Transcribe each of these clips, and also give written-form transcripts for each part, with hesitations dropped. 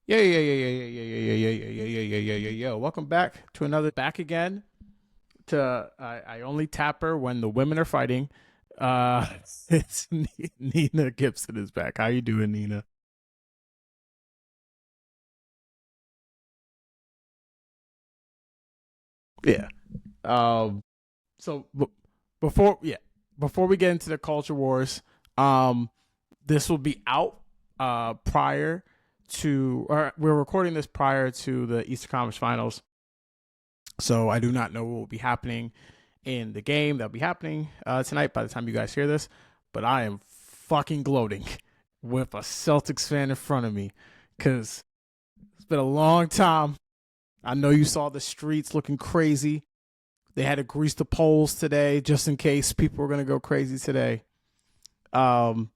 Yeah, yeah, yeah, yeah, yeah, yeah, yeah, yeah, yeah, yeah, yeah, yeah, yeah, yeah, yeah. Welcome back to another back again. To I only tap her when the women are fighting. It's Nina Gibson is back. How you doing, Nina? Yeah. Um. So before yeah before we get into the culture wars, um, this will be out prior to or we're recording this prior to the Eastern Conference Finals. So I do not know what will be happening in the game that'll be happening tonight by the time you guys hear this. But I am fucking gloating with a Celtics fan in front of me because it's been a long time. I know you saw the streets looking crazy. They had to grease the poles today just in case people were going to go crazy today. Um,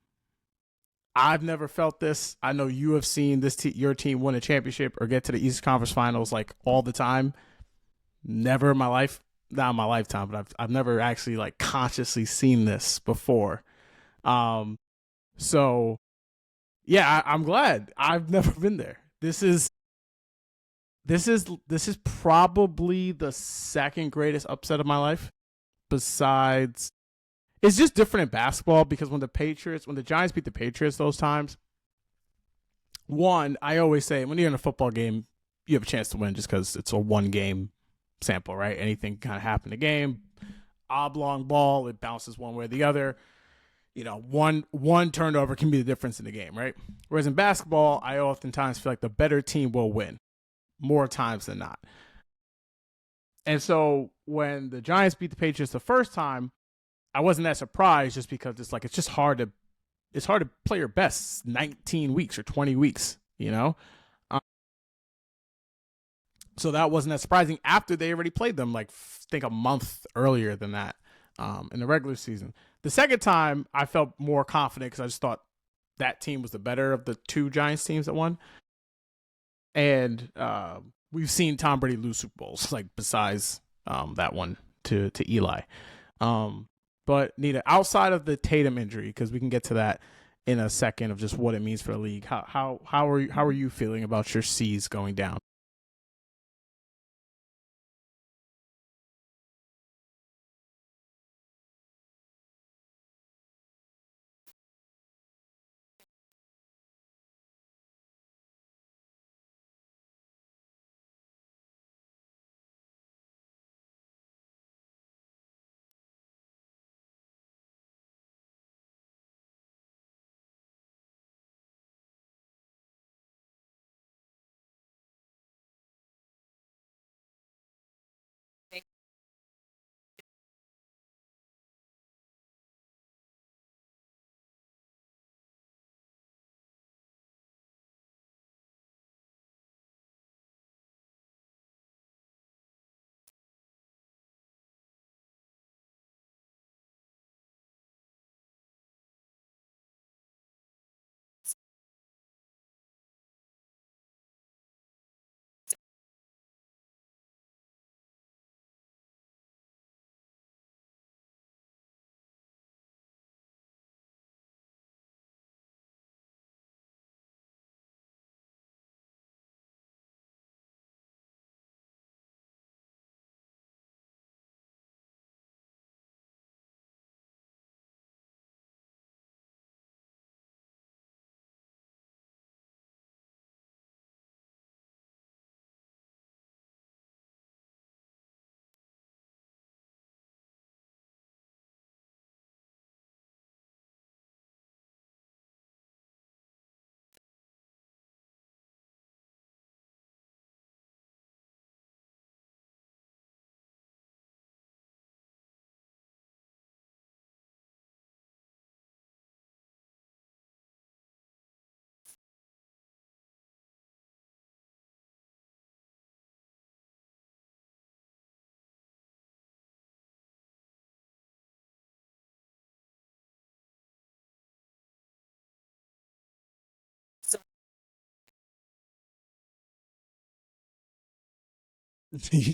I've never felt this. I know you have seen your team win a championship or get to the East Conference Finals like all the time. Never in my life, not in my lifetime, but I've never actually like consciously seen this before. Um, so yeah, I'm glad. I've never been there. This is probably the second greatest upset of my life. Besides, it's just different in basketball because when the Giants beat the Patriots those times, one, I always say when you're in a football game, you have a chance to win just because it's a one game sample, right? Anything can kind of happen in the game. Oblong ball, it bounces one way or the other. One turnover can be the difference in the game, right? Whereas in basketball, I oftentimes feel like the better team will win more times than not. And so when the Giants beat the Patriots the first time, I wasn't that surprised just because it's hard to play your best 19 weeks or 20 weeks, you know? Um, so that wasn't that surprising after they already played them like I think a month earlier than that in the regular season. The second time I felt more confident because I just thought that team was the better of the two Giants teams that won. And we've seen Tom Brady lose Super Bowls, like besides that one to Eli. But Nita, outside of the Tatum injury, because we can get to that in a second of just what it means for the league. How are you feeling about your C's going down?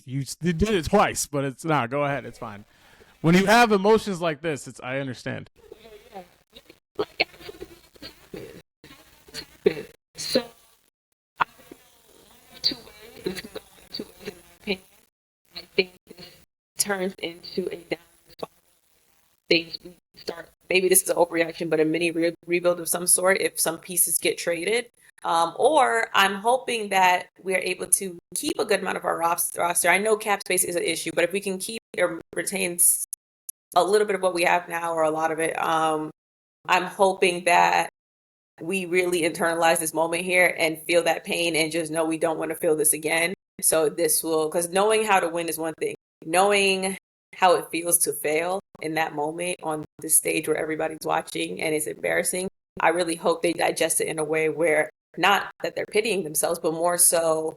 You did it twice, but it's not. Go ahead, it's fine. When you have emotions like this, it's I understand. So turns into a down spiral, things start, maybe this is an overreaction, but a mini rebuild of some sort if some pieces get traded. Or I'm hoping that we're able to keep a good amount of our roster. I know cap space is an issue, but if we can keep or retain a little bit of what we have now or a lot of it, I'm hoping that we really internalize this moment here and feel that pain and just know we don't want to feel this again. So this will, because knowing how to win is one thing. Knowing how it feels to fail in that moment on the stage where everybody's watching and it's embarrassing, I really hope they digest it in a way where not that they're pitying themselves, but more so,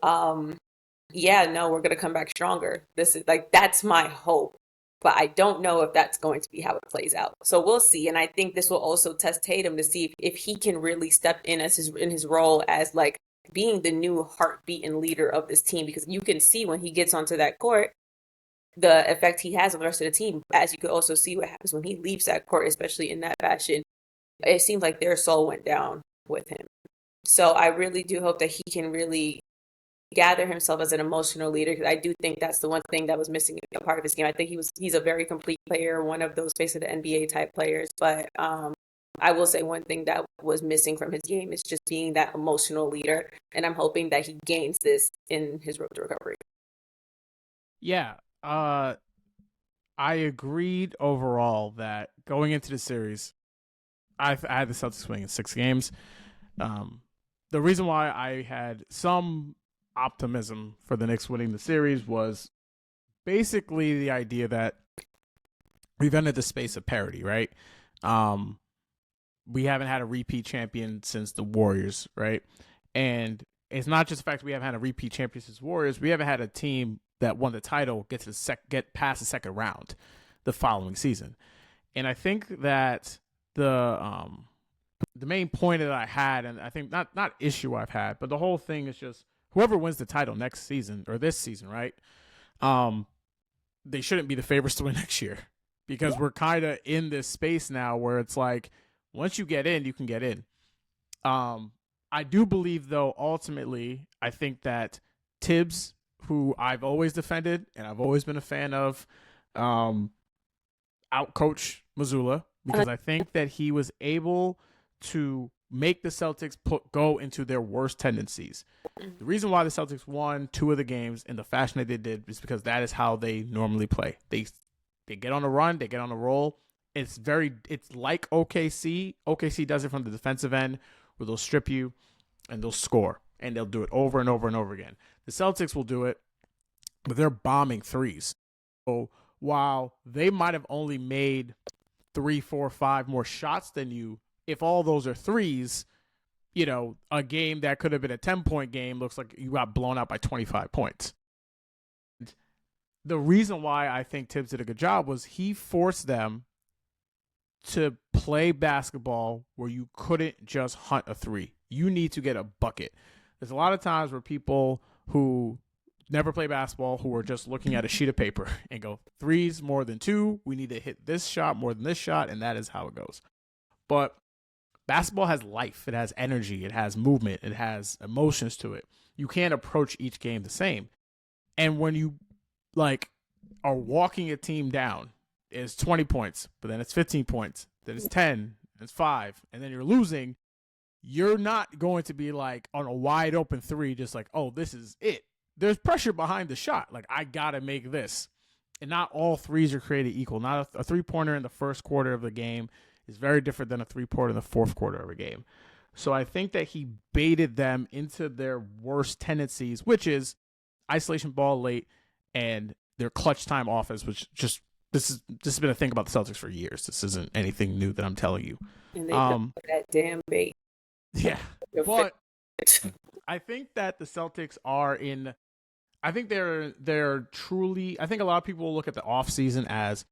yeah, no, we're going to come back stronger. This is like, that's my hope. But I don't know if that's going to be how it plays out. So we'll see. And I think this will also test Tatum to see if he can really step in as his role as like being the new heartbeat and leader of this team, because you can see when he gets onto that court, the effect he has on the rest of the team. As you could also see what happens when he leaves that court, especially in that fashion. It seems like their soul went down with him. So I really do hope that he can really gather himself as an emotional leader, because I do think that's the one thing that was missing a part of his game. I think he's a very complete player, one of those face of the NBA type players, but I will say one thing that was missing from his game is just being that emotional leader, and I'm hoping that he gains this in his road to recovery. Yeah, I agreed overall that going into the series, I had the Celtics winning in 6 games. The reason why I had some optimism for the Knicks winning the series was basically the idea that we've entered the space of parity, right? We haven't had a repeat champion since the Warriors, right? And it's not just the fact we haven't had a repeat champion since Warriors. We haven't had a team that won the title get past the second round the following season. And I think that the main point that I had, and I think not issue I've had, but the whole thing is just whoever wins the title next season or this season, right? They shouldn't be the favorites to win next year, because we're kind of in this space now where it's like once you get in, you can get in. I do believe, though, ultimately, I think that Tibbs, who I've always defended and I've always been a fan of, outcoach Mazzulla, because I think that he was able to make the Celtics go into their worst tendencies. The reason why the Celtics won 2 of the games in the fashion that they did is because that is how they normally play. They get on a run, they get on a roll. It's like OKC. OKC does it from the defensive end, where they'll strip you and they'll score, and they'll do it over and over and over again. The Celtics will do it, but they're bombing threes. So while they might have only made 3, 4, 5 more shots than you, if all those are threes, you know, a game that could have been a 10-point game looks like you got blown out by 25 points. The reason why I think Tibbs did a good job was he forced them to play basketball where you couldn't just hunt a three. You need to get a bucket. There's a lot of times where people who never play basketball, who are just looking at a sheet of paper and go, 3s more than 2, we need to hit this shot more than this shot, and that is how it goes. But basketball has life. It has energy. It has movement. It has emotions to it. You can't approach each game the same. And when you are walking a team down, it's 20 points, but then it's 15 points, then it's 10, it's 5, and then you're losing, you're not going to be like on a wide open 3, just like, oh, this is it. There's pressure behind the shot. Like, I got to make this. And not all 3s are created equal. Not a 3-pointer in the first quarter of the game is very different than a 3-pointer in the fourth quarter of a game. So I think that he baited them into their worst tendencies, which is isolation ball late and their clutch time offense, which just this has been a thing about the Celtics for years. This isn't anything new that I'm telling you. And they that damn bait. Yeah, but I think that the Celtics are in. I think they're truly. I think a lot of people will look at the offseason as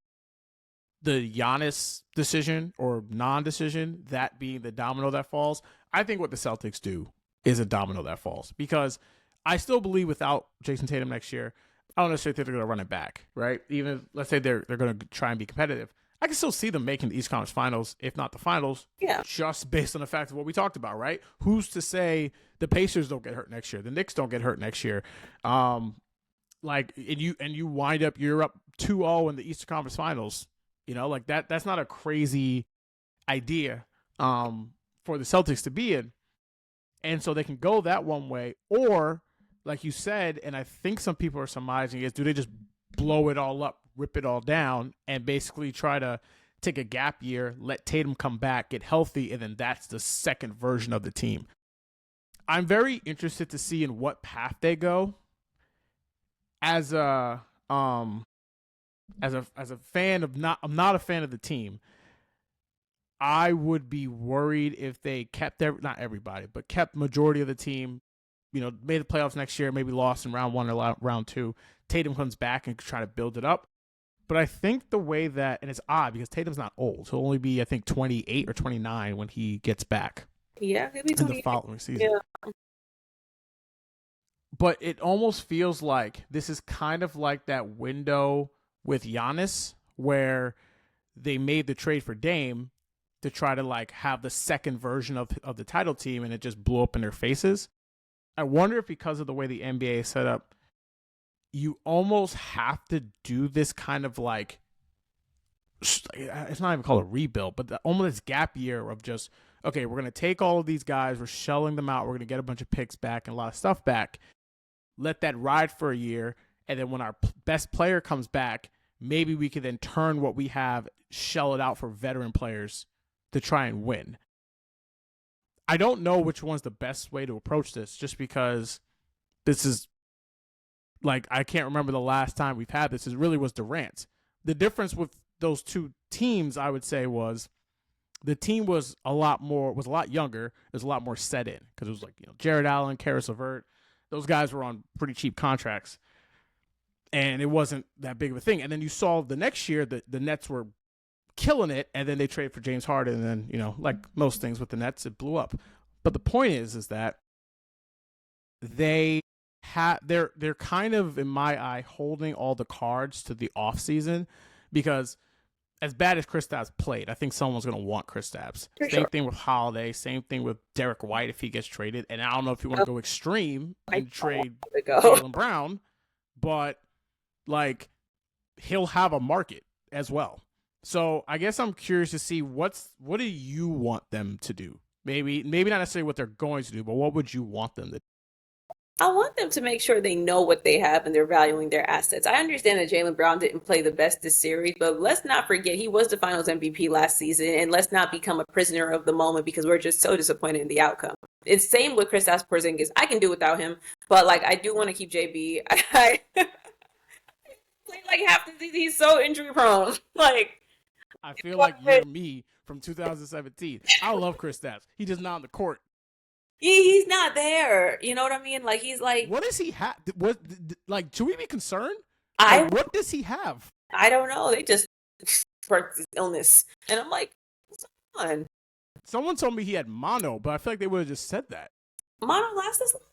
the Giannis decision or non-decision, that being the domino that falls. I think what the Celtics do is a domino that falls, because I still believe without Jason Tatum next year, I don't necessarily think they're going to run it back, right? Even if, let's say they're going to try and be competitive, I can still see them making the East Conference Finals, if not the Finals, just based on the fact of what we talked about, right? Who's to say the Pacers don't get hurt next year, the Knicks don't get hurt next year, like, and you wind up, you're up 2-0 in the Eastern Conference Finals. Like that's not a crazy idea for the Celtics to be in. And so they can go that one way, or like you said, and I think some people are surmising, is do they just blow it all up, rip it all down, and basically try to take a gap year, let Tatum come back, get healthy, and then that's the second version of the team. I'm very interested to see in what path they go. As a fan of I'm not a fan of the team. I would be worried if they kept not everybody, but kept majority of the team, made the playoffs next year, maybe lost in round 1 or round 2. Tatum comes back and try to build it up. But I think the way that, and it's odd because Tatum's not old. He'll only be, I think, 28 or 29 when he gets back. Yeah, he'll be 28. In the following season. Yeah. But it almost feels like this is kind of like that window with Giannis where they made the trade for Dame to try to like have the second version of the title team, and it just blew up in their faces. I wonder if because of the way the NBA is set up, you almost have to do this kind of like, it's not even called a rebuild, but almost this gap year of just, okay, we're going to take all of these guys, we're shelling them out, we're going to get a bunch of picks back and a lot of stuff back, let that ride for a year, and then when our best player comes back, maybe we can then turn what we have, shell it out for veteran players to try and win. I don't know which one's the best way to approach this, just because this is like, I can't remember the last time we've had this. It really was Durant. The difference with those two teams, I would say, was the team was a lot younger. It was a lot more set in because it was like, Jared Allen, Karis LeVert, those guys were on pretty cheap contracts, and it wasn't that big of a thing. And then you saw the next year that the Nets were killing it, and then they traded for James Harden, and then, like most things with the Nets, it blew up. But the point is that they're kind of, in my eye, holding all the cards to the offseason, because as bad as Kristaps played, I think someone's going to want Kristaps. Same thing with Holiday. Same thing with Derek White if he gets traded. And I don't know if you want to go extreme and trade Jaylen Brown, but like, he'll have a market as well. So I guess I'm curious to see what do you want them to do? Maybe not necessarily what they're going to do, but what would you want them to do? I want them to make sure they know what they have and they're valuing their assets. I understand that Jaylen Brown didn't play the best this series, but let's not forget he was the Finals MVP last season, and let's not become a prisoner of the moment because we're just so disappointed in the outcome. It's same with Kristaps Porzingis. I can do without him, but like, I do want to keep JB. I play like half the season. He's so injury prone. Like, I feel like you're me from 2017. I love Kristaps. He just not on the court. He's not there. You know what I mean? Like, he's like, what does he have? What, like, should we be concerned? What does he have? I don't know. They just sparked his illness, and I'm like, what's on? Someone told me he had mono, but I feel like they would have just said that. Mono lasts this long?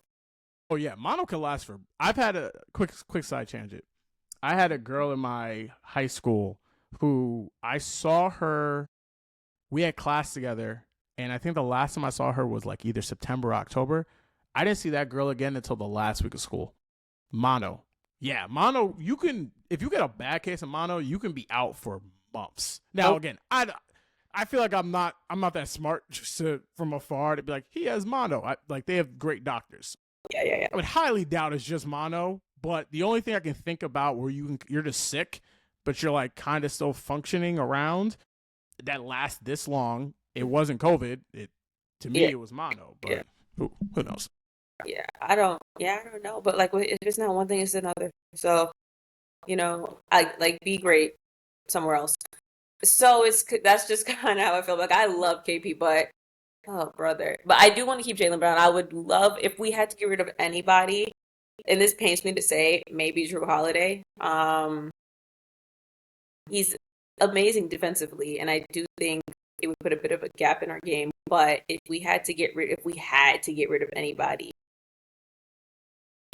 Oh yeah, mono can last for. I've had a quick side tangent. I had a girl in my high school who I saw her. We had class together. And I think the last time I saw her was like either September or October. I didn't see that girl again until the last week of school. Mono. Yeah, mono, you can, if you get a bad case of mono, you can be out for months. Now, again, I feel like I'm not that smart just from afar to be like, he has mono. Like, they have great doctors. Yeah. I would highly doubt it's just mono, but the only thing I can think about where you're just sick, but you're like kind of still functioning around, that lasts this long. It wasn't COVID. To me, it was mono, but who knows? Yeah, I don't know. But like, if it's not one thing, it's another. So, I like, be great somewhere else. So that's just kind of how I feel. Like, I love KP, but oh, brother. But I do want to keep Jaylen Brown. I would love if we had to get rid of anybody, and this pains me to say, maybe Drew Holiday. He's amazing defensively, and I do think it would put a bit of a gap in our game. But if we had to get rid of anybody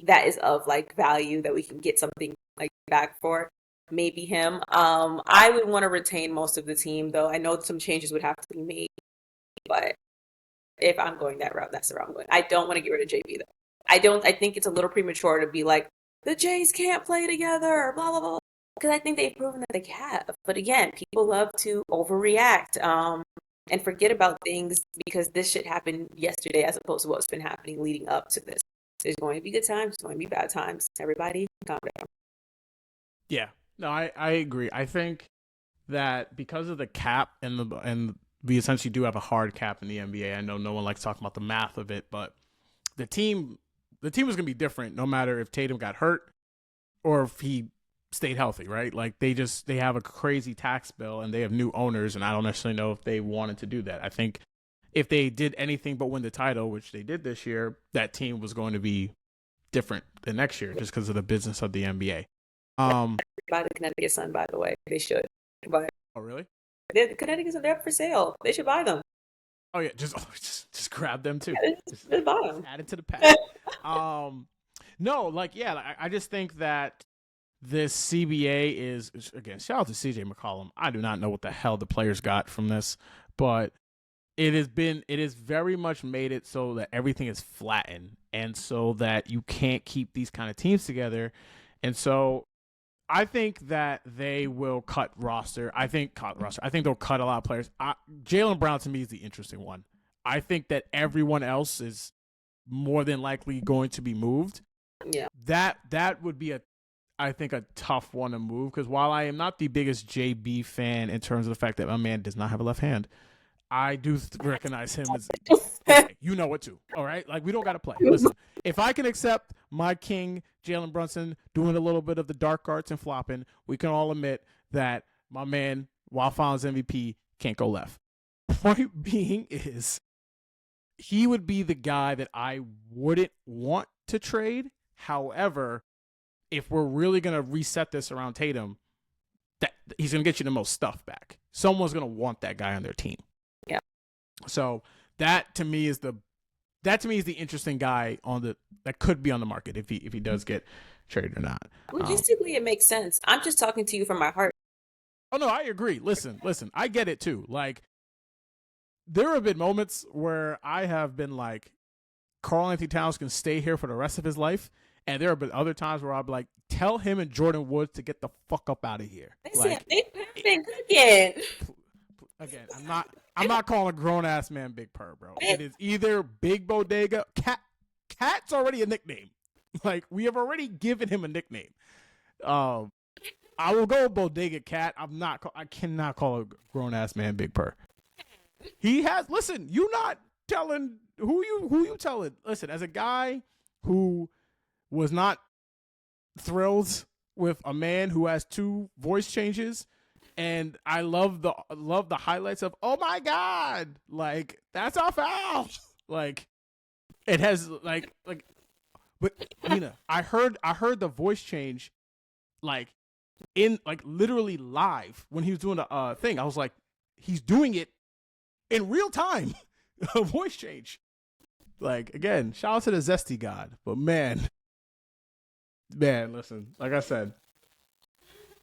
that is of like value that we can get something like back for, maybe him. I would want to retain most of the team, though. I know some changes would have to be made, but if I'm going that route, that's the route I'm going. I don't want to get rid of JB though. I think it's a little premature to be like, the Jays can't play together, blah blah blah. Because I think they've proven that they have. But again, people love to overreact, and forget about things because this shit happened yesterday as opposed to what's been happening leading up to this. There's going to be good times, there's going to be bad times. Everybody, calm down. Yeah, no, I agree. I think that because of the cap and we essentially do have a hard cap in the NBA. I know no one likes talking about the math of it, but the team was going to be different no matter if Tatum got hurt or if he stayed healthy, right? Like they have a crazy tax bill and they have new owners, and I don't necessarily know if they wanted to do that. I think if they did anything but win the title, which they did this year, that team was going to be different the next year just because of the business of the NBA. Buy the Connecticut Sun, by the way. They should. But Oh really? the Connecticut Sun, they're up for sale. They should buy them. Oh yeah, just grab them too. Just buy them. Add it to the pack. No, like yeah, I just think that this CBA is again. Shout out to CJ McCollum. I do not know what the hell the players got from this, but it has very much made it so that everything is flattened, and so that you can't keep these kind of teams together, and so I think that they will cut roster. I think they'll cut a lot of players. Jaylen Brown to me is the interesting one. I think that everyone else is more than likely going to be moved. Yeah. That would be I think a tough one to move, because while I am not the biggest JB fan in terms of the fact that my man does not have a left hand, I do recognize him as okay, you know what to. All right, like we don't got to play. Listen, if I can accept my king Jalen Brunson doing a little bit of the dark arts and flopping, we can all admit that my man, while Finals MVP, can't go left. Point being is, he would be the guy that I wouldn't want to trade. However, if we're really gonna reset this around Tatum, that he's gonna get you the most stuff back. Someone's gonna want that guy on their team. Yeah. So that to me is the interesting guy that could be on the market if he does get traded or not. Logistically, it makes sense. I'm just talking to you from my heart. Oh no, I agree. Listen, I get it too. Like, there have been moments where I have been like, Karl-Anthony Towns can stay here for the rest of his life, and there have been other times where I'll be like, tell him and Jordan Woods to get the fuck up out of here. Listen, Big Per's been cooking. Again, I'm not calling a grown ass man Big Purr, bro. It is either Big Bodega. Cat's already a nickname. Like, we have already given him a nickname. I will go with Bodega Cat. I cannot call a grown ass man Big Purr. He has. Listen, you not telling who you telling. Listen, as a guy who was not thrilled with a man who has 2 voice changes, and I love the highlights of, oh my god, like, that's our foul. Like, it has like but Nina, I heard the voice change like in like literally live when he was doing the thing. I was like, he's doing it in real time. A voice change. Like, again, shout out to the Zesty God. But man, listen, like I said,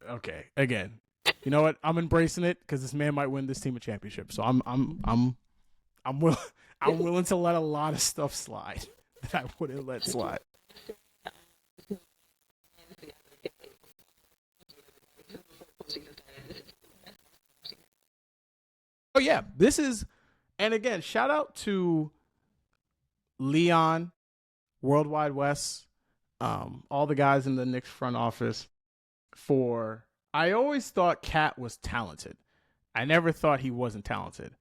okay, again, you know what? I'm embracing it because this man might win this team a championship. So I'm willing to let a lot of stuff slide that I wouldn't let slide. Oh yeah, this is, and again, shout out to Leon, Worldwide West, all the guys in the Knicks front office. I always thought Cat was talented. I never thought he wasn't talented.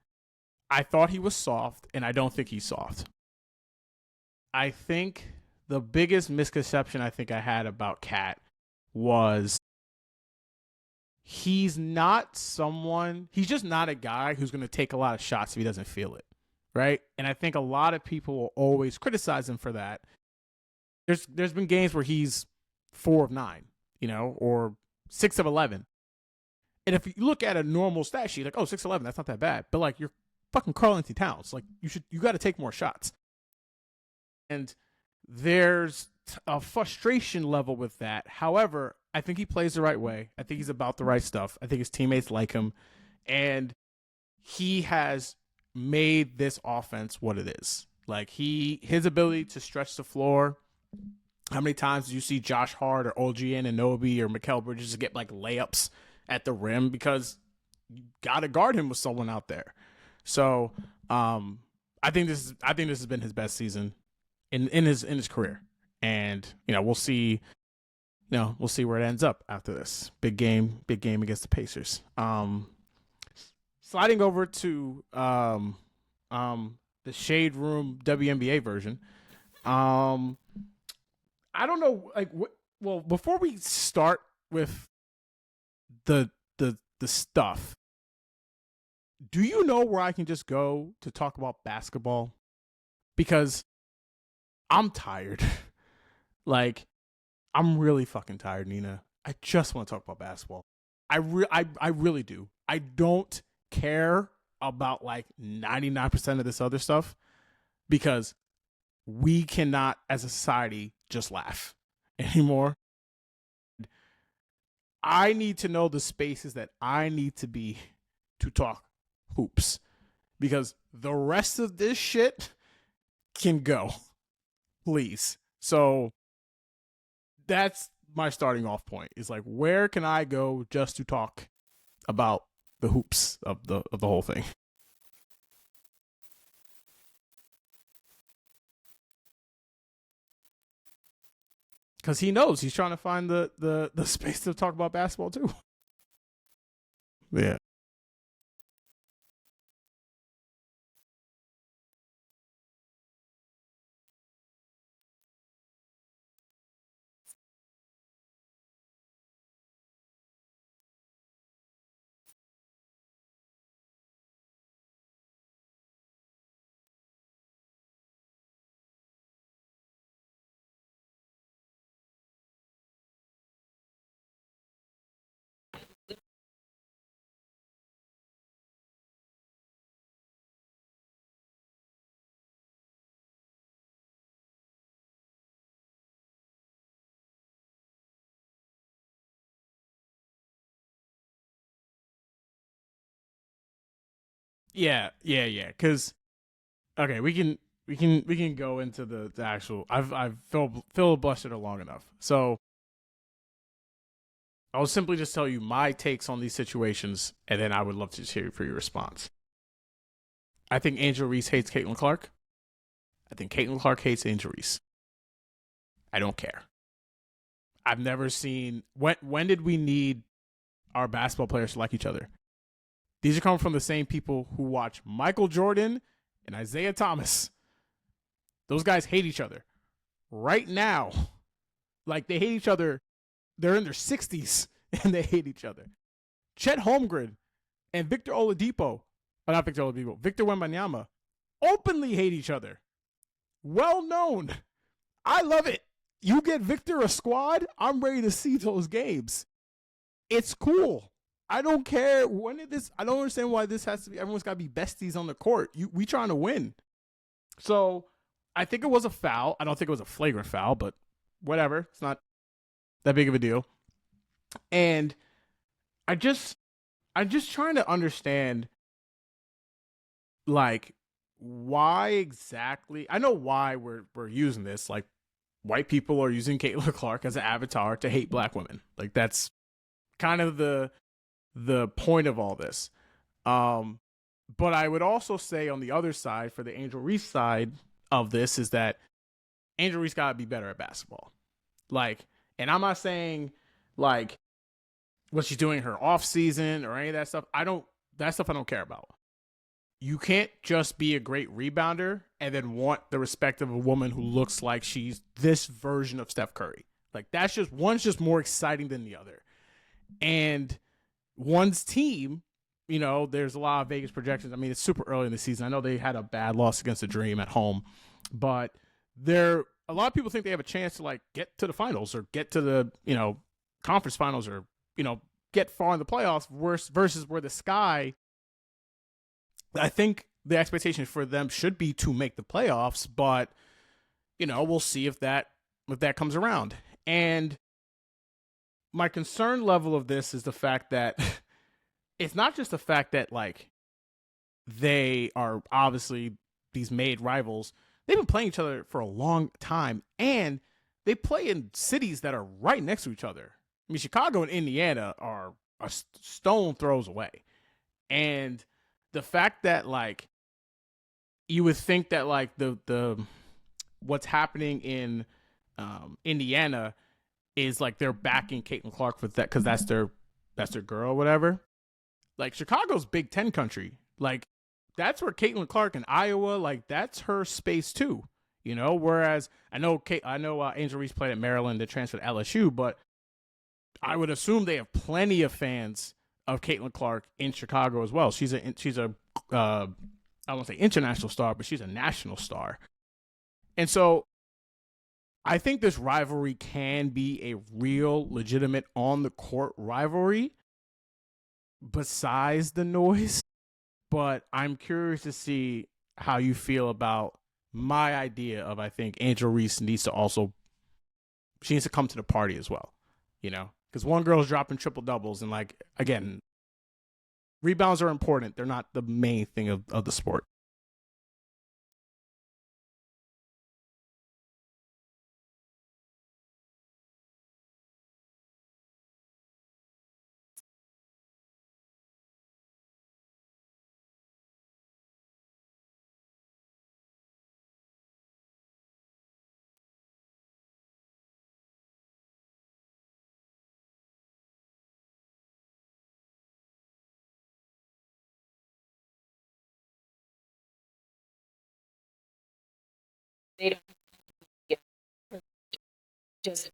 I thought he was soft, and I don't think he's soft. I think the biggest misconception I think I had about Cat was he's just not a guy who's going to take a lot of shots if he doesn't feel it, right? And I think a lot of people will always criticize him for that. There's been games where he's 4 of 9, or 6 of 11. And if you look at a normal stat sheet, like, oh, 6 of 11, that's not that bad. But like, you're fucking Karl-Anthony Towns. Like, you got to take more shots. And there's a frustration level with that. However, I think he plays the right way. I think he's about the right stuff. I think his teammates like him. And he has made this offense what it is. Like, his ability to stretch the floor How many times do you see Josh Hart or OG Anunoby or Mikal Bridges get like layups at the rim because you got to guard him with someone out there? So I think this has been his best season in his career, and we'll see. We'll see where it ends up after this big game against the Pacers. Sliding over to the Shade Room WNBA version. I don't know, like, well, before we start with the stuff, do you know where I can just go to talk about basketball? Because I'm tired. Like, I'm really fucking tired, Nina. I just want to talk about basketball. I really do. I don't care about like 99% of this other stuff because we cannot, as a society, just laugh anymore. I need to know the spaces that I need to be to talk hoops because the rest of this shit can go, please. So that's my starting off point. Is like, where can I go just to talk about the hoops of the whole thing? Because he knows he's trying to find the space to talk about basketball too. Yeah. Yeah. Because okay, we can go into the actual. I've filibustered it long enough. So I'll simply just tell you my takes on these situations, and then I would love to hear for your response. I think Angel Reese hates Caitlin Clark. I think Caitlin Clark hates Angel Reese. I don't care. I've never seen when did we need our basketball players to like each other? These are coming from the same people who watch Michael Jordan and Isaiah Thomas. Those guys hate each other right now. Like, they hate each other. They're in their 60s and they hate each other. Chet Holmgren and Victor Oladipo, not Victor Oladipo, Victor Wembanyama openly hate each other. Well known. I love it. You get Victor a squad, I'm ready to see those games. It's cool. I don't care when did this. I don't understand why this has to be. Everyone's got to be besties on the court. We trying to win. So I think it was a foul. I don't think it was a flagrant foul, but whatever. It's not that big of a deal. And I'm just trying to understand, like, why exactly. I know why we're using this. Like, white people are using Caitlin Clark as an avatar to hate black women. Like, that's kind of the point of all this. But I would also say on the other side, for the Angel Reese side of this, is that Angel Reese got to be better at basketball. Like, and I'm not saying like what she's doing in her off season or any of that stuff. That stuff I don't care about. You can't just be a great rebounder and then want the respect of a woman who looks like she's this version of Steph Curry. Like, that's just, one's just more exciting than the other. And one's team, there's a lot of Vegas projections. I mean, it's super early in the season. I know they had a bad loss against the Dream at home, but a lot of people think they have a chance to like get to the finals or get to the, conference finals or, get far in the playoffs versus where the Sky, I think the expectation for them should be to make the playoffs, but we'll see if that comes around. And my concern level of this is the fact that it's not just the fact that like they are obviously these made rivals. They've been playing each other for a long time, and they play in cities that are right next to each other. I mean, Chicago and Indiana are a stone throws away, and the fact that like you would think that like the what's happening in Indiana is like they're backing Caitlin Clark for that because that's their girl, or whatever. Like Chicago's Big Ten country, like that's where Caitlin Clark in Iowa, like that's her space too. You know, whereas I know Angel Reese played at Maryland, to transfer to LSU, but I would assume they have plenty of fans of Caitlin Clark in Chicago as well. She's a I won't say international star, but she's a national star. And so I think this rivalry can be a real, legitimate on the court rivalry besides the noise. But I'm curious to see how you feel about my idea of, I think Angel Reese needs to come to the party as well, you know, because one girl's dropping triple doubles, and like, again, rebounds are important. They're not the main thing of the sport. They don't get just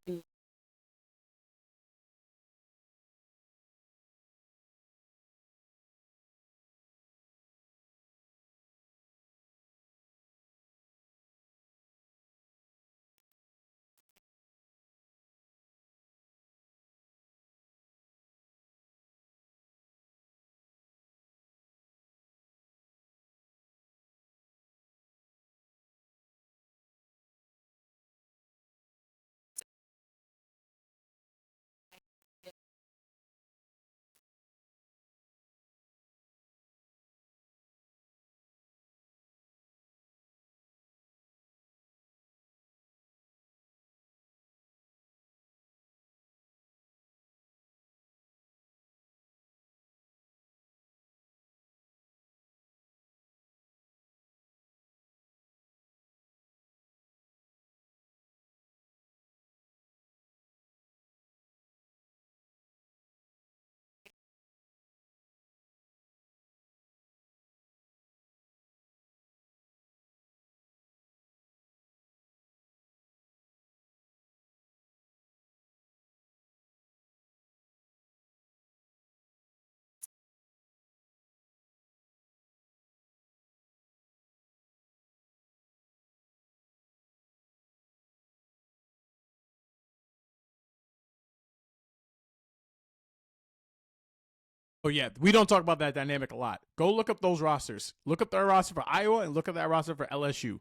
Oh yeah, we don't talk about that dynamic a lot. Go look up those rosters. Look up their roster for Iowa and look at that roster for LSU.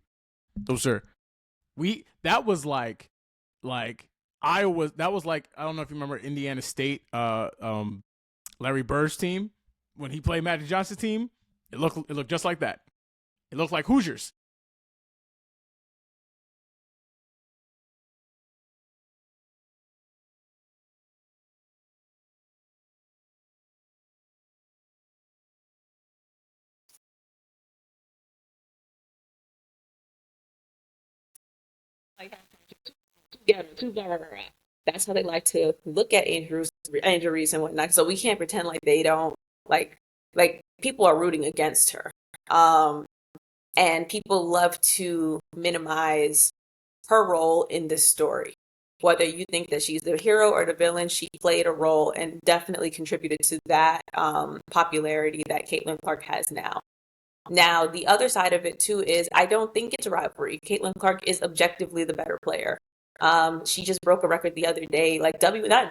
Those are we that was like Iowa, that was like, I don't know if you remember Indiana State Larry Bird's team when he played Magic Johnson's team. It looked just like that. It looked like Hoosiers. like together, two blah, blah, blah, blah. That's how they like to look at injuries and whatnot. So we can't pretend like they don't like people are rooting against her. Um, and people love to minimize her role in this story. Whether you think that she's the hero or the villain, she played a role and definitely contributed to that popularity that Caitlin Clark has now. Now, the other side of it too is I don't think it's a rivalry. Caitlin Clark is objectively the better player. She just broke a record the other day, like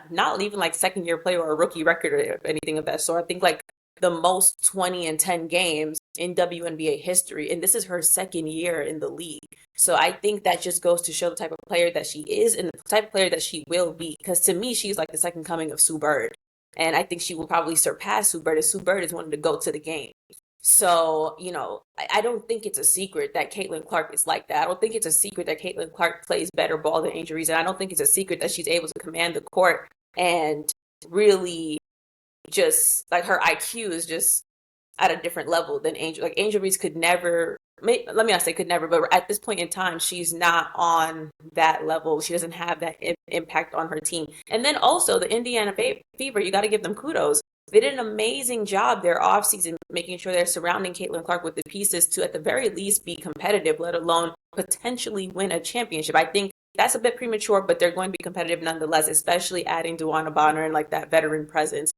not even like second year player or a rookie record or anything of that sort. I think like the most 20 and 10 games in WNBA history, and this is her second year in the league. So I think that just goes to show the type of player that she is and the type of player that she will be. Because to me, she's like the second coming of Sue Bird, and I think she will probably surpass Sue Bird. As Sue Bird is wanting to go to the game. So, I don't think it's a secret that Caitlin Clark is like that. I don't think it's a secret that Caitlin Clark plays better ball than Angel Reese. And I don't think it's a secret that she's able to command the court and really just like her IQ is just at a different level than Angel. Like Angel Reese could never, let me not say could never, but at this point in time, she's not on that level. She doesn't have that impact on her team. And then also the Indiana Fever, you got to give them kudos. They did an amazing job their offseason making sure they're surrounding Caitlin Clark with the pieces to, at the very least, be competitive, let alone potentially win a championship. I think that's a bit premature, but they're going to be competitive nonetheless, especially adding Duana Bonner and like that veteran presence.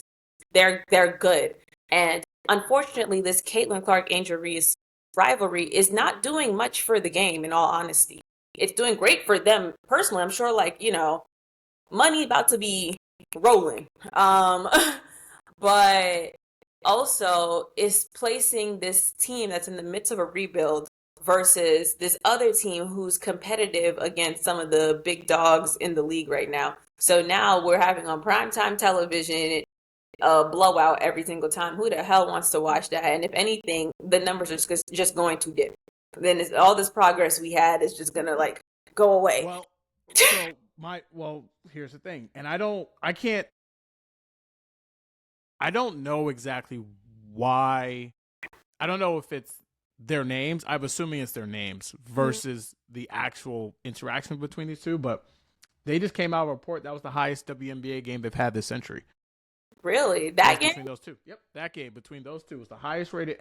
They're good. And unfortunately, this Caitlin Clark Angel Reese rivalry is not doing much for the game, in all honesty. It's doing great for them personally. I'm sure, like, money about to be rolling. But also is placing this team that's in the midst of a rebuild versus this other team who's competitive against some of the big dogs in the league right now. So now we're having on primetime television a blowout every single time. Who the hell wants to watch that? And if anything, the numbers are just going to dip. Then all this progress we had is just gonna like go away. Well, here's the thing, and I don't know exactly why. I don't know if it's their names. I'm assuming it's their names versus the actual interaction between these two, but they just came out with a report that was the highest WNBA game they've had this century. Really? That game? Between those two. Yep, that game between those two was the highest rated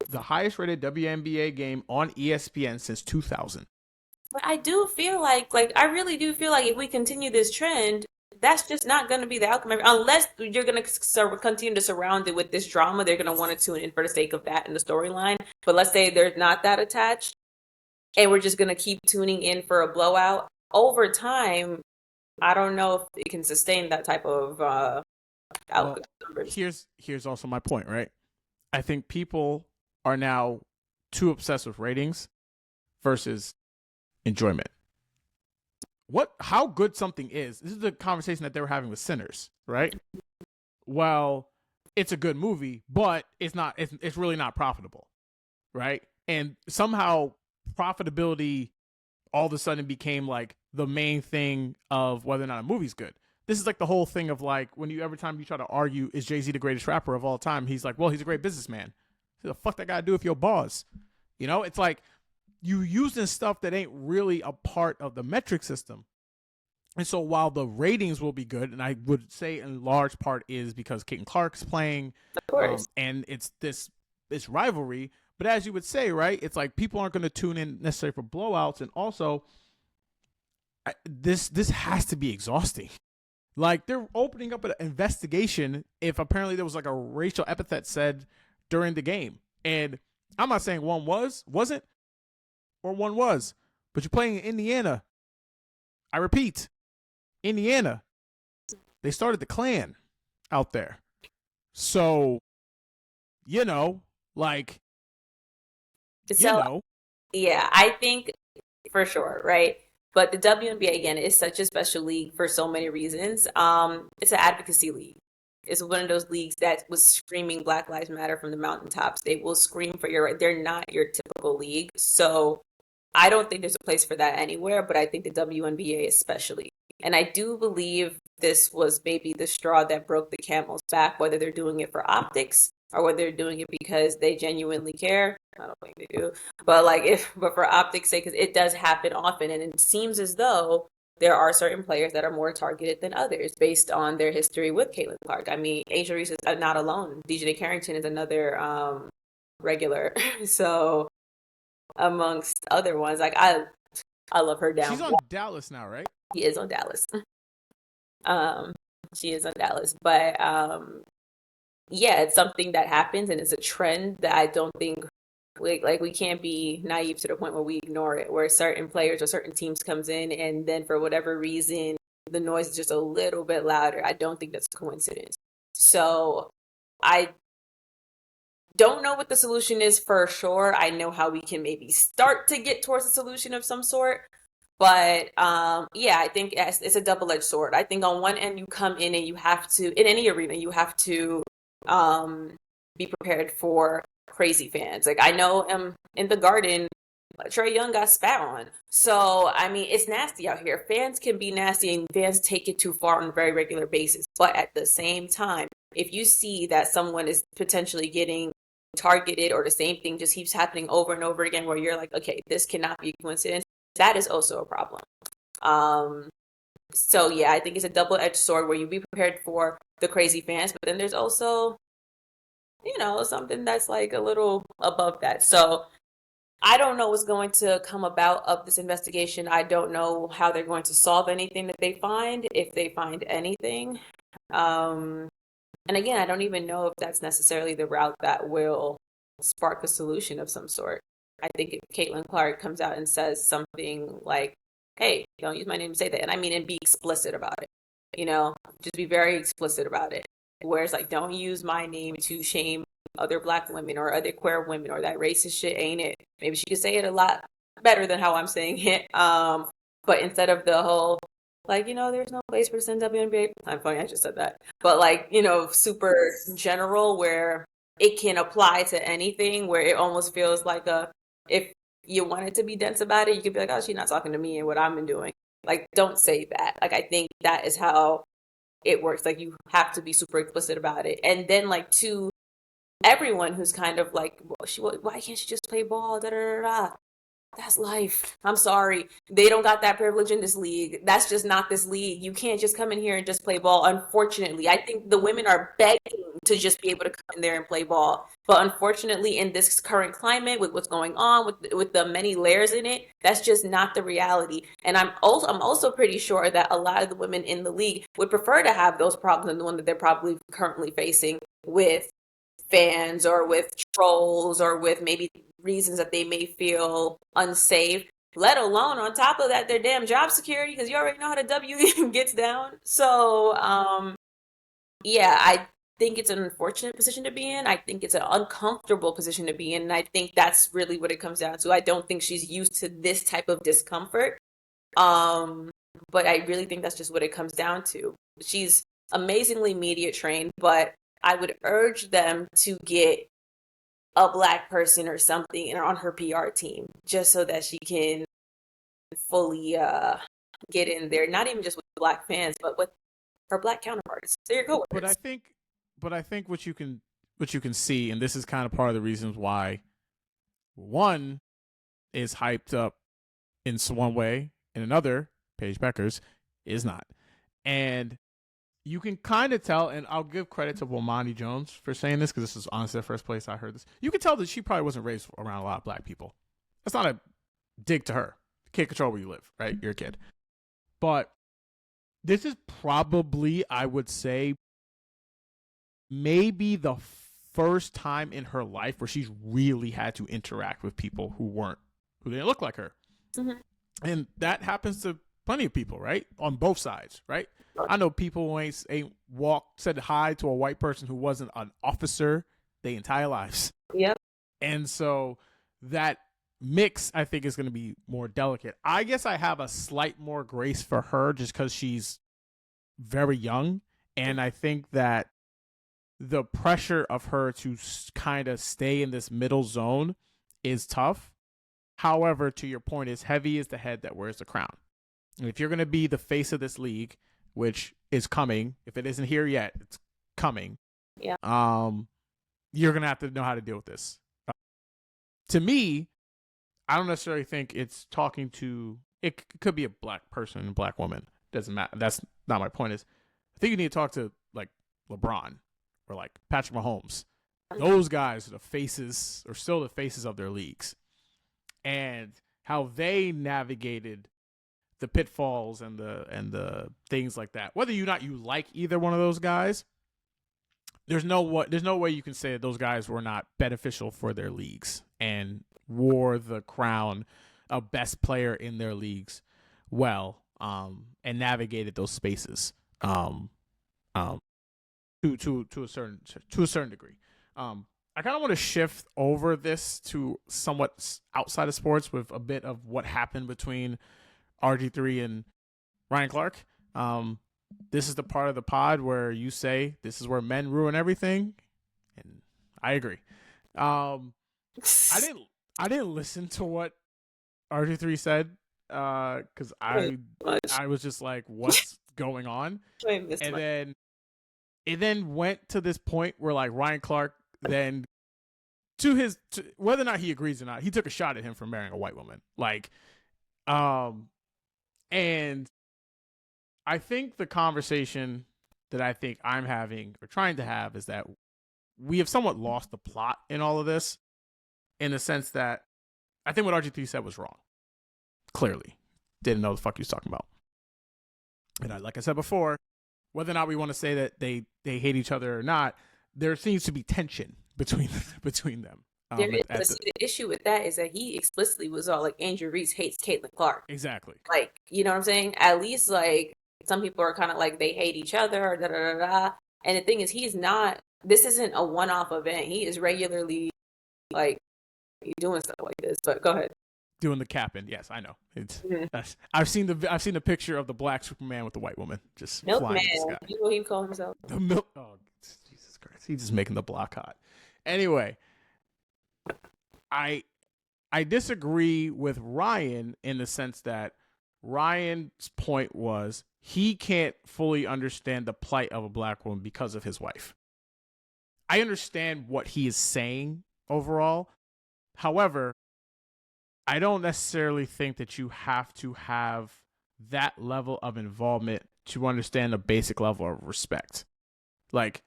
WNBA game on ESPN since 2000. But I do feel like I really do feel like if we continue this trend, that's just not going to be the outcome. Unless you're going to continue to surround it with this drama, they're going to want to tune in for the sake of that in the storyline. But let's say they're not that attached, and we're just going to keep tuning in for a blowout. Over time, I don't know if it can sustain that type of output numbers. Here's also my point, right? I think people are now too obsessed with ratings versus enjoyment. How good something is. This is the conversation that they were having with Sinners, right? Well, it's a good movie, but it's not. It's really not profitable, right? And somehow profitability all of a sudden became like the main thing of whether or not a movie's good. This is like the whole thing of like every time you try to argue is Jay-Z the greatest rapper of all time, he's like, well, he's a great businessman. So the fuck that got to do with your boss? It's like you using stuff that ain't really a part of the metric system. And so while the ratings will be good, and I would say in large part is because Caitlin Clark's playing, of course, and it's this rivalry. But as you would say, right, it's like people aren't going to tune in necessarily for blowouts, and also this has to be exhausting. Like they're opening up an investigation if apparently there was like a racial epithet said during the game, and I'm not saying one wasn't, or one was, but you're playing in Indiana. I repeat, Indiana. They started the Klan out there. So, like, yeah, I think for sure, right? But the WNBA, again, is such a special league for so many reasons. It's an advocacy league. It's one of those leagues that was screaming Black Lives Matter from the mountaintops. They will scream for your right. They're not your typical league. So I don't think there's a place for that anywhere, but I think the WNBA especially. And I do believe this was maybe the straw that broke the camel's back, whether they're doing it for optics or whether they're doing it because they genuinely care. I don't think they do. But but for optics' sake, because it does happen often. And it seems as though there are certain players that are more targeted than others based on their history with Caitlin Clark. I mean, Angel Reese is not alone. DJ Carrington is another regular. So amongst other ones, like I love her down. She's on Dallas now, right? She is on Dallas. She is on Dallas. But yeah, it's something that happens and it's a trend that I don't think we can't be naive to the point where we ignore it, where certain players or certain teams comes in and then for whatever reason the noise is just a little bit louder. I don't think that's a coincidence. So I don't know what the solution is for sure. I know how we can maybe start to get towards a solution of some sort. But yeah, I think it's a double-edged sword. I think on one end you come in and you have to, in any arena, you have to be prepared for crazy fans. Like I know in the Garden, Trae Young got spat on. So I mean, it's nasty out here. Fans can be nasty, and fans take it too far on a very regular basis. But at the same time, if you see that someone is potentially getting targeted, or the same thing just keeps happening over and over again, where you're like, okay, this cannot be a coincidence, that is also a problem. So yeah, I think it's a double-edged sword where you be prepared for the crazy fans, but then there's also, something that's like a little above that. So I don't know what's going to come about of this investigation. I don't know how they're going to solve anything that they find, if they find anything. Um, and again, I don't even know if that's necessarily the route that will spark a solution of some sort. I think if Caitlin Clark comes out and says something like, hey, don't use my name to say that. And I mean, and be explicit about it, just be very explicit about it. Whereas, like, don't use my name to shame other Black women or other queer women, or that racist shit ain't it. Maybe she could say it a lot better than how I'm saying it. But instead of the whole, like, there's no place for sin WNBA. I'm funny, I just said that. But like, super general, where it can apply to anything, where it almost feels like if you wanted to be dense about it, you could be like, oh, she's not talking to me and what I've been doing. Like, don't say that. Like, I think that is how it works. Like, you have to be super explicit about it. And then, like, to everyone who's kind of like, well, why can't she just play ball? Da, da, da, da. That's life. I'm sorry. They don't got that privilege in this league. That's just not this league. You can't just come in here and just play ball. Unfortunately, I think the women are begging to just be able to come in there and play ball. But unfortunately, in this current climate, with what's going on, with the many layers in it, that's just not the reality. And I'm also pretty sure that a lot of the women in the league would prefer to have those problems than the one that they're probably currently facing with fans, or with trolls, or with maybe reasons that they may feel unsafe, let alone on top of that their damn job security, because you already know how the W gets down. So yeah, I think it's an unfortunate position to be in. I think it's an uncomfortable position to be in, and I think that's really what it comes down to. I don't think she's used to this type of discomfort, but I really think that's just what it comes down to. She's amazingly media trained, but I would urge them to get a Black person or something on her PR team, just so that she can fully get in there, not even just with Black fans, but with her Black counterparts. They're your coworkers. But I think what you can see, and this is kind of part of the reasons why one is hyped up in one way, and another, Paige Beckers, is not. And you can kind of tell, and I'll give credit to Bomani Jones for saying this, because this is honestly the first place I heard this. You can tell that she probably wasn't raised around a lot of Black people. That's not a dig to her. You can't control where you live, right? You're a kid. But this is probably, I would say, maybe the first time in her life where she's really had to interact with people who didn't look like her. Mm-hmm. And that happens to plenty of people, right? On both sides, right? I know people who ain't said hi to a white person who wasn't an officer their entire lives. Yep. And so that mix, I think, is going to be more delicate. I guess I have a slight more grace for her just because she's very young. And I think that the pressure of her to kind of stay in this middle zone is tough. However, to your point, as heavy is the head that wears the crown. And if you're going to be the face of this league, which is coming, if it isn't here yet, it's coming. Yeah. You're going to have to know how to deal with this. To me, I don't necessarily think it's talking to, it could be a Black person, a Black woman. Doesn't matter. That's not my point. I think you need to talk to like LeBron or like Patrick Mahomes. Those guys are still the faces of their leagues, and how they navigated the pitfalls and the things like that. Whether you like either one of those guys, there's no way you can say that those guys were not beneficial for their leagues and wore the crown of best player in their leagues well, and navigated those spaces to a certain degree. I kind of want to shift over this to somewhat outside of sports with a bit of what happened between RG3 and Ryan Clark. This is the part of the pod where you say this is where men ruin everything, and I agree. Um, I didn't I didn't listen to what RG3 said because Much. I was just like, what's going on? I missed And much. then it then went to this point where like Ryan Clark then whether or not he agrees or not, he took a shot at him for marrying a white woman. Like, um, and I think the conversation that I think I'm having or trying to have is that we have somewhat lost the plot in all of this, in the sense that I think what RG3 said was wrong. Clearly, didn't know the fuck he was talking about. And like I said before, whether or not we want to say that they hate each other or not, there seems to be tension between them. There is, but see, the issue with that is that he explicitly was all like, Andrew Reese hates Caitlin Clark. Exactly. Like, you know what I'm saying? At least like some people are kind of like they hate each other or da da da da. And the thing is, he's not. This isn't a one-off event. He is regularly like doing stuff like this. But go ahead. Doing the capping, yes, I know. It's Mm-hmm. I've seen the picture of the black Superman with the white woman just Milkman. flying in the sky. You know what he called himself? The milk. Oh, Jesus Christ! He's just making the block hot. Anyway, I disagree with Ryan in the sense that Ryan's point was he can't fully understand the plight of a black woman because of his wife. I understand what he is saying overall. However, I don't necessarily think that you have to have that level of involvement to understand a basic level of respect. Like,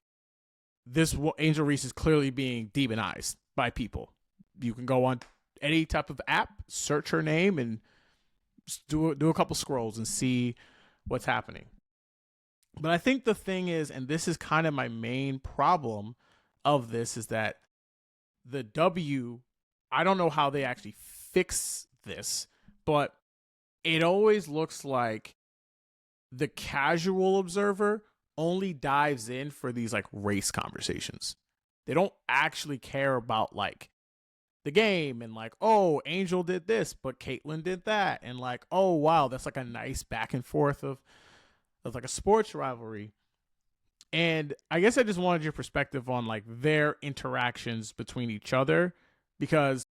this Angel Reese is clearly being demonized by people. You can go on any type of app, search her name, and do a couple scrolls and see what's happening. But I think the thing is, and this is kind of my main problem of this, is that the W, I don't know how they actually fix this, but it always looks like the casual observer only dives in for these like race conversations. They don't actually care about like the game and like, oh, Angel did this, but Caitlyn did that, and like, oh wow, that's like a nice back and forth of like a sports rivalry. And I guess I just wanted your perspective on like their interactions between each other, because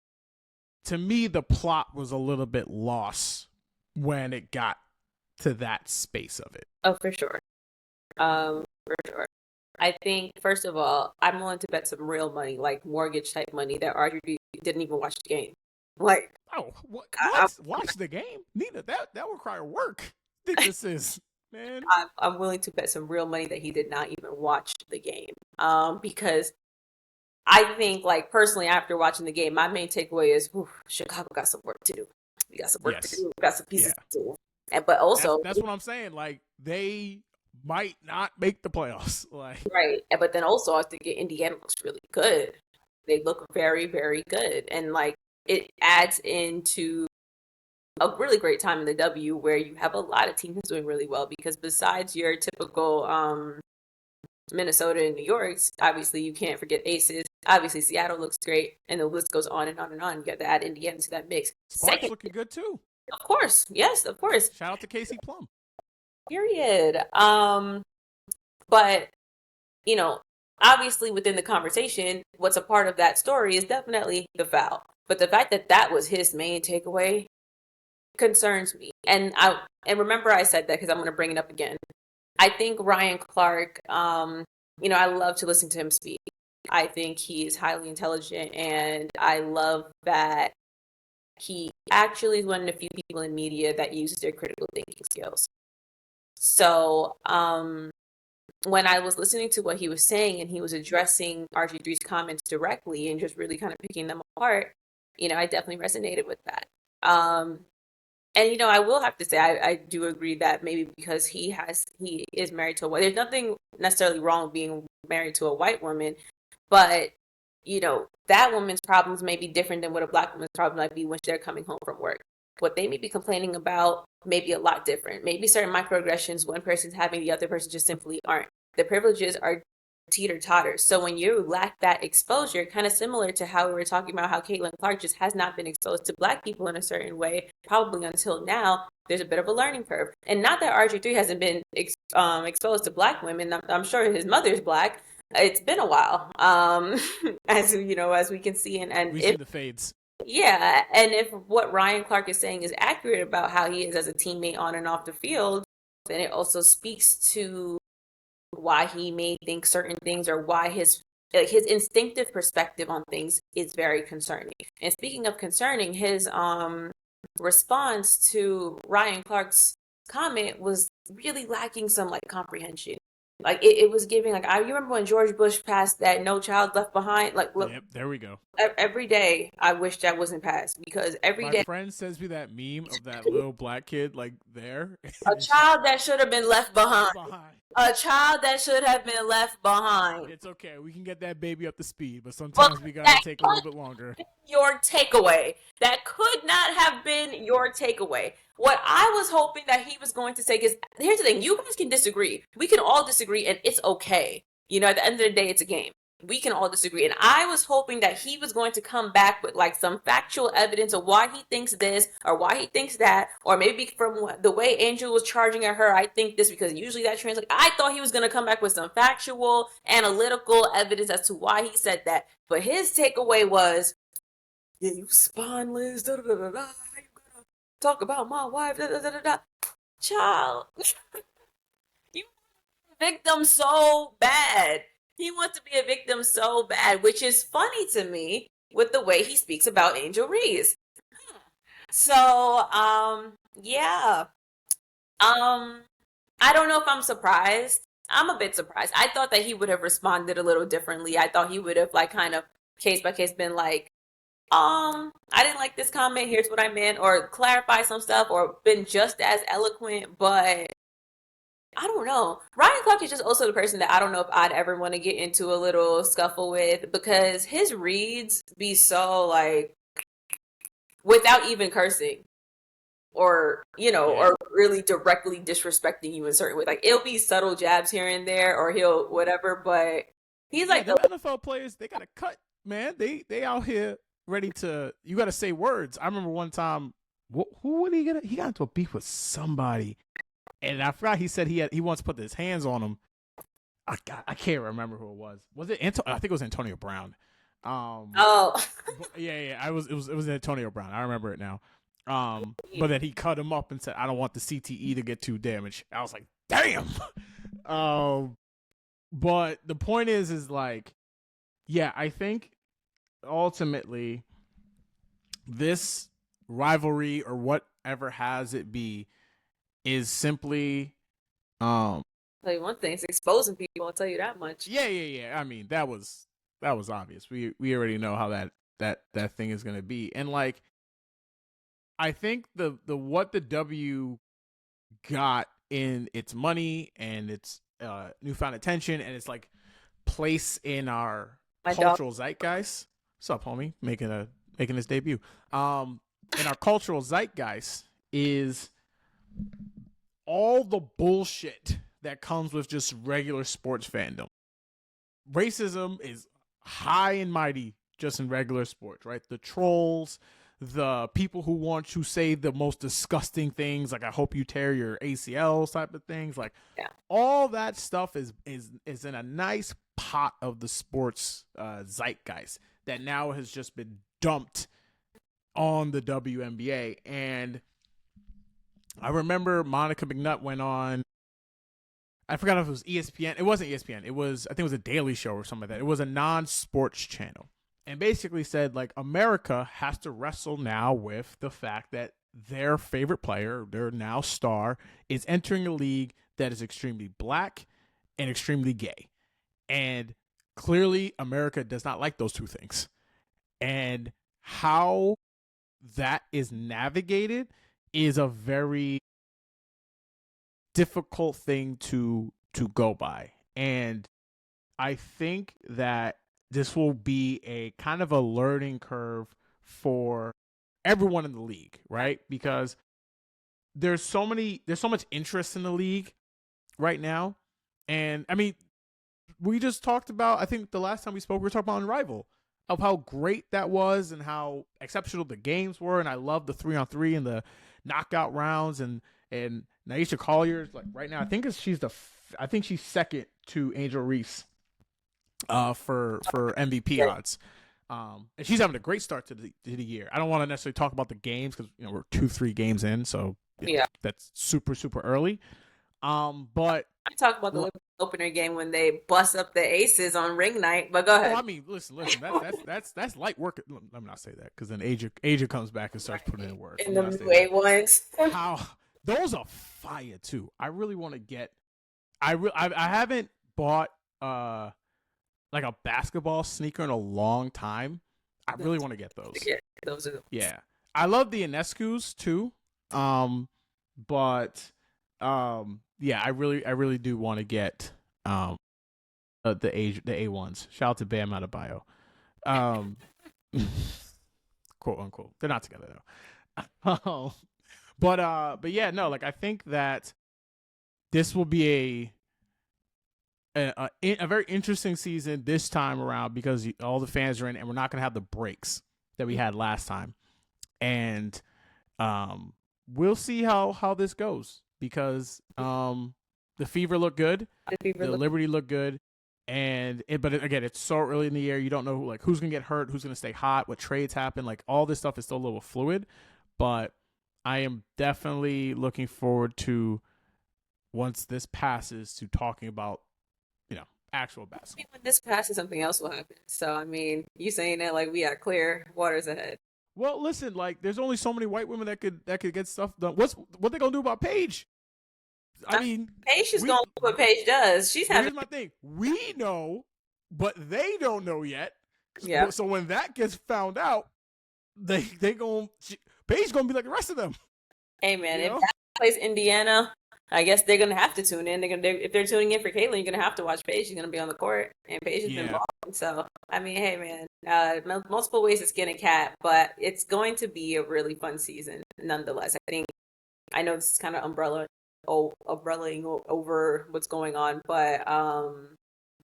to me the plot was a little bit lost when it got to that space of it. Oh, for sure. For sure. I think first of all, I'm willing to bet some real money, like mortgage type money, that RGB didn't even watch the game. Like, oh, what? I, Watch the game, Nina? That would require work. I think this is, man. I'm willing to bet some real money that he did not even watch the game. Because I think, like personally, after watching the game, my main takeaway is Chicago got some work to do. We got some work to do. We got some pieces to do. And but also, that's what I'm saying. Like, they might not make the playoffs. Like, right. But then also, I think Indiana looks really good. They look very, very good, and like it adds into a really great time in the W where you have a lot of teams doing really well, because besides your typical Minnesota and New York, obviously you can't forget Aces. Obviously Seattle looks great, and the list goes on and on and on. You got to add Indiana to that mix. Sparks looking good too. Of course, yes, of course. Shout out to Casey Plum. Period. But you know, obviously within the conversation, what's a part of that story is definitely the foul. But the fact that that was his main takeaway concerns me. And remember I said that because I'm going to bring it up again. I think Ryan Clark, I love to listen to him speak. I think he is highly intelligent, and I love that he actually is one of the few people in media that uses their critical thinking skills. So, when I was listening to what he was saying and he was addressing RG3's comments directly and just really kind of picking them apart, I definitely resonated with that. And I will have to say I do agree that maybe because he is married to a white. There's nothing necessarily wrong with being married to a white woman, but that woman's problems may be different than what a black woman's problem might be when they're coming home from work. What they may be complaining about may be a lot different. Maybe certain microaggressions one person's having, the other person just simply aren't. The privileges are teeter-totter. So when you lack that exposure, kind of similar to how we were talking about how Caitlin Clark just has not been exposed to black people in a certain way, probably until now, there's a bit of a learning curve. And not that RG3 hasn't been exposed to black women. I'm sure his mother's black, It's been a while. As you know, as we can see, and We see if the fades. yeah, and if what Ryan Clark is saying is accurate about how he is as a teammate on and off the field, then it also speaks to why he may think certain things or why his instinctive perspective on things is very concerning. And speaking of concerning, his response to Ryan Clark's comment was really lacking some like comprehension. Like it was giving like I you remember when George Bush passed that No Child Left Behind? Like look, Yep, there we go. every day I wish that wasn't passed because every My day friend sends me that meme of that little black kid like there. a child that should have been left behind. Behind. A child that should have been left behind. It's okay. We can get that baby up to speed, but Well, sometimes we gotta that take a little bit longer. your takeaway. That could not have been your takeaway. What I was hoping that he was going to say is here's the thing, you guys can disagree. We can all disagree and it's okay. You know, at the end of the day, it's a game. We can all disagree. And I was hoping that he was going to come back with like some factual evidence of why he thinks this or why he thinks that, or maybe from the way Angel was charging at her, I think this because usually that translates. I thought he was going to come back with some factual, analytical evidence as to why he said that. But his takeaway was, yeah, you spineless, da da da da da. How you gonna talk about my wife, da da da da da? Child, you victim so bad. He wants to be a victim so bad, which is funny to me with the way he speaks about Angel Reese. So, yeah. I don't know if I'm surprised. I'm a bit surprised. I thought that he would have responded a little differently. I thought he would have like kind of case by case been like, I didn't like this comment. Here's what I meant, or clarify some stuff, or been just as eloquent. But I don't know. Ryan Clark is just also the person that I don't know if I'd ever want to get into a little scuffle with because his reads be so like without even cursing or or really directly disrespecting you in certain ways. Like it'll be subtle jabs here and there, or he'll whatever. But he's like them NFL players, they gotta cut, man. They out here ready to. You gotta say words. I remember one time, who would he get? He got into a beef with somebody, and I forgot he said he once put his hands on him. I can't remember who it was. Was it I think it was Antonio Brown. oh yeah. It was Antonio Brown. I remember it now. But then he cut him up and said, "I don't want the CTE to get too damaged." I was like, "Damn." But the point is like, yeah, I think ultimately this rivalry or whatever has it be is simply tell you one thing, it's exposing people, I'll tell you that much. Yeah. I mean, that was obvious. We already know how that thing is gonna be. And like I think the what the W got in its money and its newfound attention and its like place in our cultural zeitgeist. What's up, homie? Making his debut. In our cultural zeitgeist is all the bullshit that comes with just regular sports fandom. Racism is high and mighty just in regular sports, right? The trolls, the people who want to say the most disgusting things, like I hope you tear your ACLs type of things, like all that stuff is in a nice pot of the sports zeitgeist that now has just been dumped on the WNBA. And I remember Monica McNutt went on, I forgot if it was ESPN. It wasn't ESPN. It was, I think it was a Daily Show or something like that. It was a non-sports channel. And basically said, like, America has to wrestle now with the fact that their favorite player, their now star, is entering a league that is extremely black and extremely gay. And clearly, America does not like those two things. And how that is navigated is a very difficult thing to go by. And I think that this will be a kind of a learning curve for everyone in the league, right? Because there's so much interest in the league right now. And I mean, we just talked about, I think the last time we spoke, we were talking about Unrival, of how great that was and how exceptional the games were. And I love the 3-on-3 and the knockout rounds and Naisha Collier's like right now, I think she's second to Angel Reese for MVP odds. And she's having a great start to the year. I don't want to necessarily talk about the games because we're 2-3 games in, so that's super early. But I talk about the opener game when they bust up the aces on ring night. But go ahead. I mean, listen. That's light work. Let me not say that because then Asia comes back and starts putting in work. In the new A1s. How those are fire too. I really want to get. I haven't bought like a basketball sneaker in a long time. I really want to get those. Yeah, those are. Yeah, I love the Inescus too. But yeah, I really do want to get the A1s. Shout out to Bam Adebayo. Quote unquote. They're not together though. But yeah, no, like I think that this will be a very interesting season this time around because all the fans are in, and we're not going to have the breaks that we had last time. And we'll see how this goes because the Fever looked good, the Liberty looked good, but again, it's so early in the year. You don't know who's going to get hurt, who's going to stay hot, what trades happen. Like all this stuff is still a little fluid, but I am definitely looking forward to once this passes to talking about actual basketball. When this passes, something else will happen. So I mean, you saying that like we got clear waters ahead. Well, listen, like there's only so many white women that could get stuff done. What they gonna do about Paige? I mean, Paige is gonna do what Paige does. Here's my thing: we know, but they don't know yet. Yeah. So when that gets found out, Paige gonna be like the rest of them. Hey man, if that plays Indiana, I guess they're gonna have to tune in. If they're tuning in for Caitlin, you're gonna have to watch Paige. She's gonna be on the court, and Paige has been balling. So I mean, hey man, multiple ways to skin a cat, but it's going to be a really fun season nonetheless. I know this is kind of umbrellaing over what's going on, but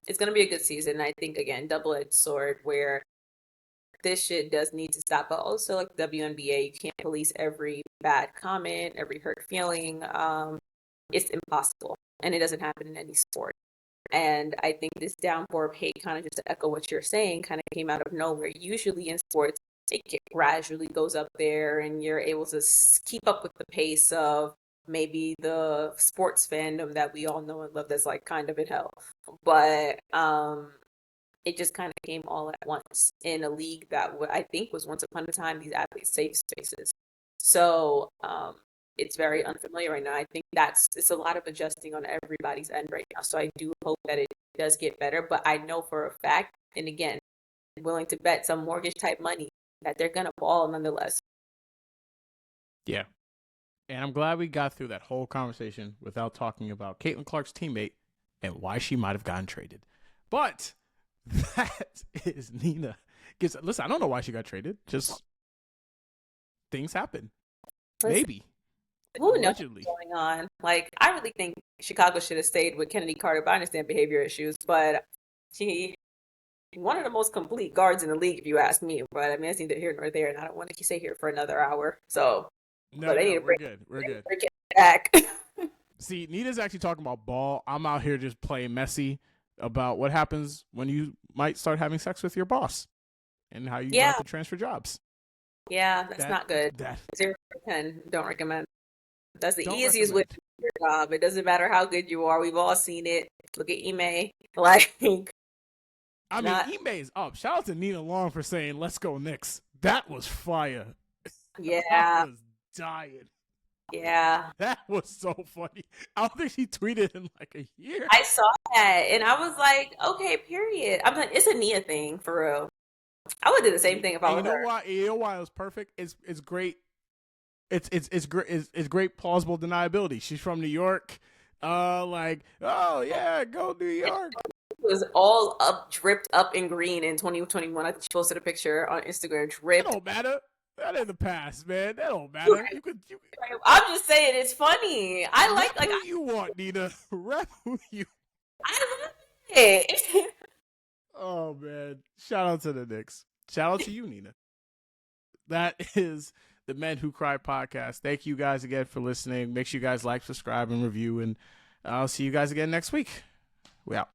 it's gonna be a good season. I think again, double-edged sword where this shit does need to stop, but also like WNBA, you can't police every bad comment, every hurt feeling. It's impossible, and it doesn't happen in any sport. And I think this downpour of hate, kind of just to echo what you're saying, kind of came out of nowhere. Usually in sports, it gradually goes up there, and you're able to keep up with the pace of maybe the sports fandom that we all know and love that's like kind of in hell. But it just kind of came all at once in a league that I think was once upon a time these athletes' safe spaces. So it's very unfamiliar right now. I think it's a lot of adjusting on everybody's end right now. So I do hope that it does get better. But I know for a fact, and again, I'm willing to bet some mortgage type money that they're gonna ball nonetheless. Yeah. And I'm glad we got through that whole conversation without talking about Caitlin Clark's teammate and why she might have gotten traded. But that is Nia Gibson. Listen, I don't know why she got traded. Just things happen. Maybe. Who knows what's going on? Like, I really think Chicago should have stayed with Kennedy Carter, but I understand behavior issues. But she one of the most complete guards in the league, if you ask me. But I mean, that's neither here nor there, and I don't want to stay here for another hour. So, we're good. We're good. Bring it back. See, Nita's actually talking about ball. I'm out here just playing messy about what happens when you might start having sex with your boss and how you have to transfer jobs. Yeah, that's not good. 0 for 10. Don't recommend. That's the easiest way to do your job. It doesn't matter how good you are. We've all seen it. Look at Ime. I mean, Ime's up. Shout out to Nina Long for saying, "Let's go Knicks." That was fire. Yeah. I was dying. Yeah. That was so funny. I don't think she tweeted in like a year. I saw that, and I was like, okay, period. I'm like, it's a Nia thing, for real. I would do the same thing if I was her. You know why it was perfect? It's great. It's great plausible deniability. She's from New York. Like, oh yeah, go New York. It was all dripped up in green in 2021. I think she posted a picture on Instagram. Dripped. That don't matter. That in the past, man. That don't matter. You could. I'm just saying, it's funny. I like who you want, Nina. Rep who you. I love it. Oh man! Shout out to the Knicks. Shout out to you, Nina. That is the Men Who Cry podcast. Thank you guys again for listening. Make sure you guys like, subscribe, and review. And I'll see you guys again next week. We out.